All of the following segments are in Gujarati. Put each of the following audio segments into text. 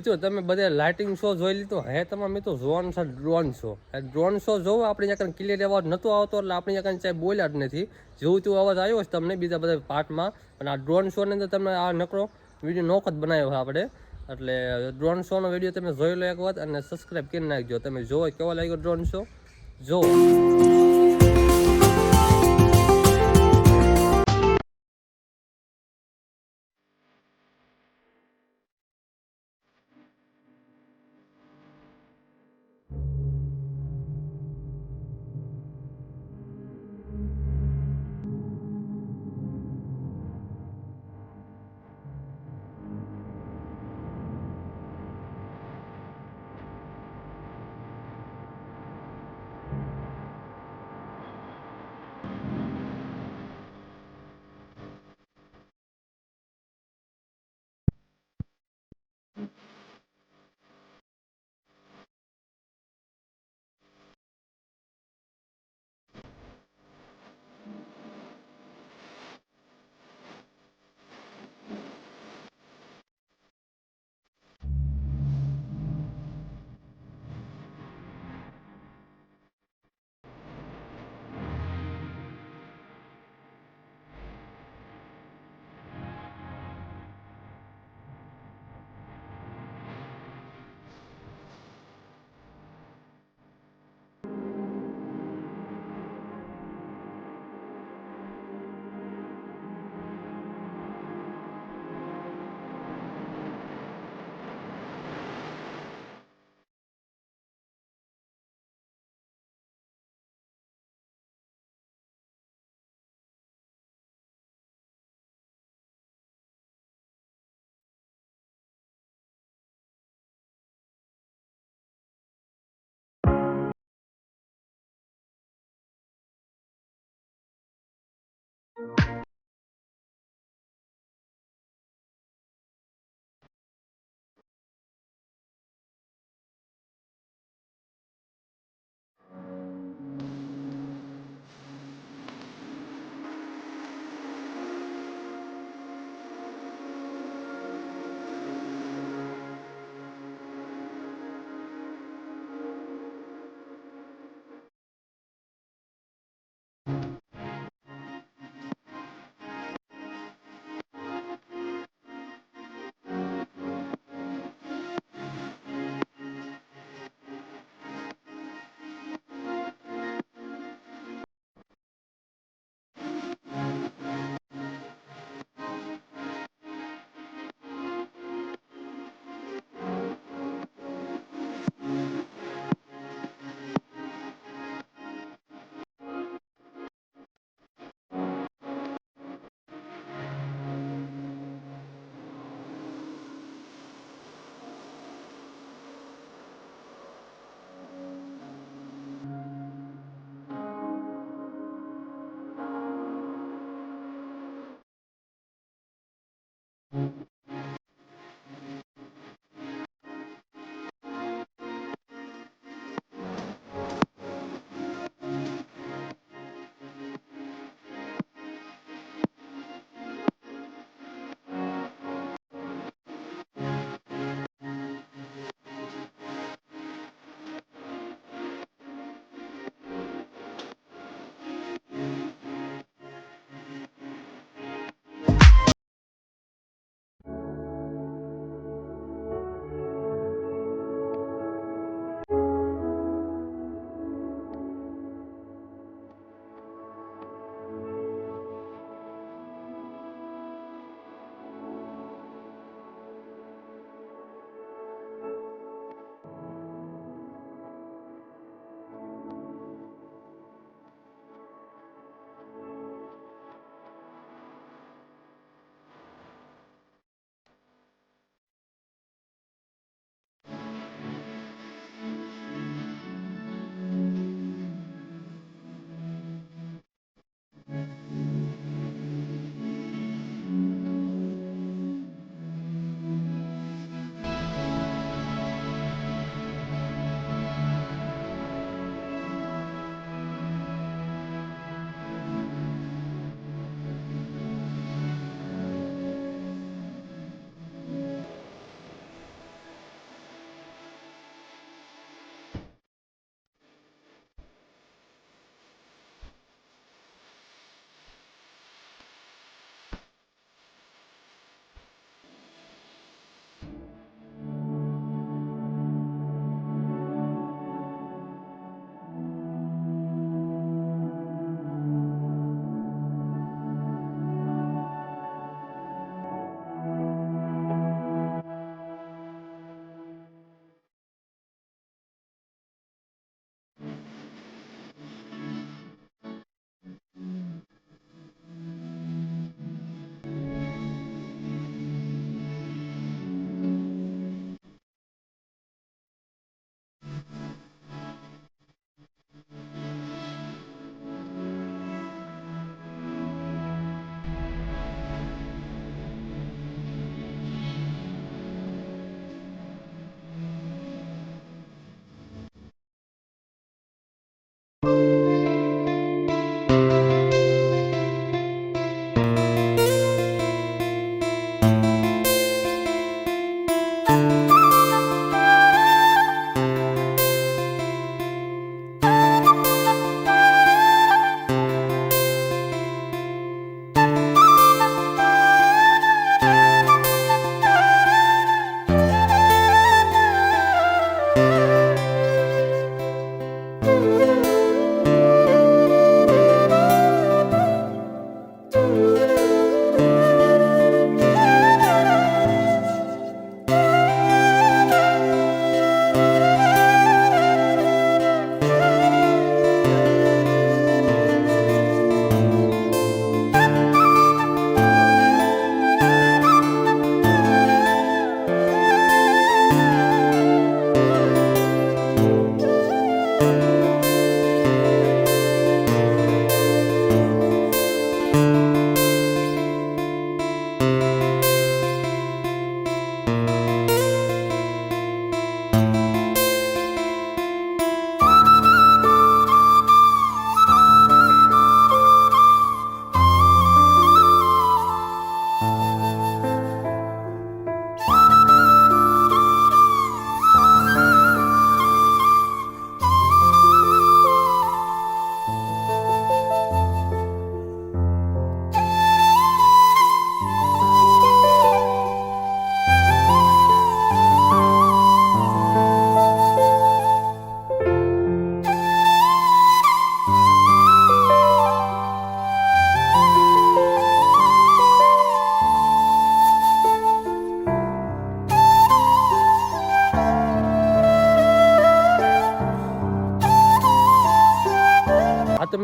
મિત્રો તમે બધા લાઇટિંગ શો જોઈ લીધો. હે તમારે મિત્રો જોવાનું છે ડ્રોન શો. ડ્રોન શો જોવો આપણે ત્યાં ક્લિયર અવાજ નહોતો આવતો એટલે આપણે ત્યાં ચાહે બોલ્યા જ નથી. જેવું તેવું અવાજ આવ્યો છે તમને બીજા બધા પાર્ટમાં. અને આ ડ્રોન શોની અંદર તમે આ નકરો વિડીયો નોખ જ બનાવ્યો છે આપણે. એટલે ડ્રોન શોનો વિડીયો તમે જોઈ લો એક વખત અને સબસ્ક્રાઈબ કરી નાખજો. તમે જોવો કેવો લાગ્યો ડ્રોન શો જોવો.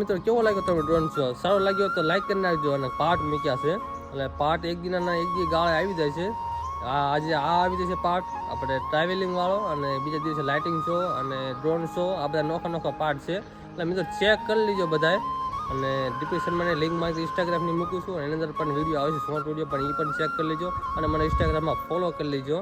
મિત્રો કેવો લાગ્યો તમે ડ્રોન શો? સારો લાગ્યો તો લાઈક કરી નાખજો. અને પાર્ટ મૂક્યા છે એટલે પાર્ટ એક દિનના એક દી ગાળે આવી જાય છે. આજે આવી જશે પાર્ટ આપણે ટ્રાવેલિંગ વાળો, અને બીજા દિવસે લાઇટિંગ શો અને ડ્રોન શો, આ બધા નોખા પાર્ટ છે. એટલે મિત્રો ચેક કરી લીજો બધાએ. અને ડિસ્ક્રિપ્શનમાં લિંકમાં ઇન્સ્ટાગ્રામની મૂકું છું, એની અંદર પણ વિડીયો આવે છે, શોર્ટ વિડીયો પણ એ પણ ચેક કરી લેજો. અને મને ઇન્સ્ટાગ્રામમાં ફોલો કરી લેજો.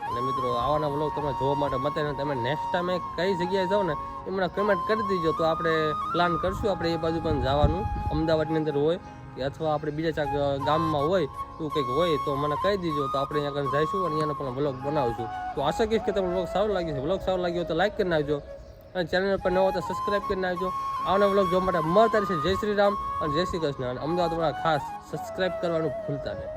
અને મિત્રો આવાના વ્લોગ તમે જોવા માટે મતે ને તમે નેક્સ્ટ ટાઈમે કઈ જગ્યાએ જાઓ ને એ મને કમેન્ટ કરી દીજો, તો આપણે પ્લાન કરશું આપણે એ બાજુ પણ જવાનું. અમદાવાદની અંદર હોય કે અથવા આપણે બીજા ગામમાં હોય એવું કંઈક હોય તો મને કહી દીજો, તો આપણે અહીંયા આગળ જઈશું અને અહીંયાનો પણ વ્લોગ બનાવશું. તો આશા કરીશ કે તમને વ્લોગ સારો લાગ્યો છે. વ્લોગ સારો લાગ્યો તો લાઈક કરી નાખજો, અને ચેનલ પર ન હોય તો સબસ્ક્રાઈબ કરી નાખજો. આવનારા વ્લોગ જોવા માટે મળતા રહેશે. જય શ્રી રામ અને જય શ્રી કૃષ્ણ. અને અમદાવાદવાળા ખાસ સબસ્ક્રાઈબ કરવાનું ભૂલતા નહીં.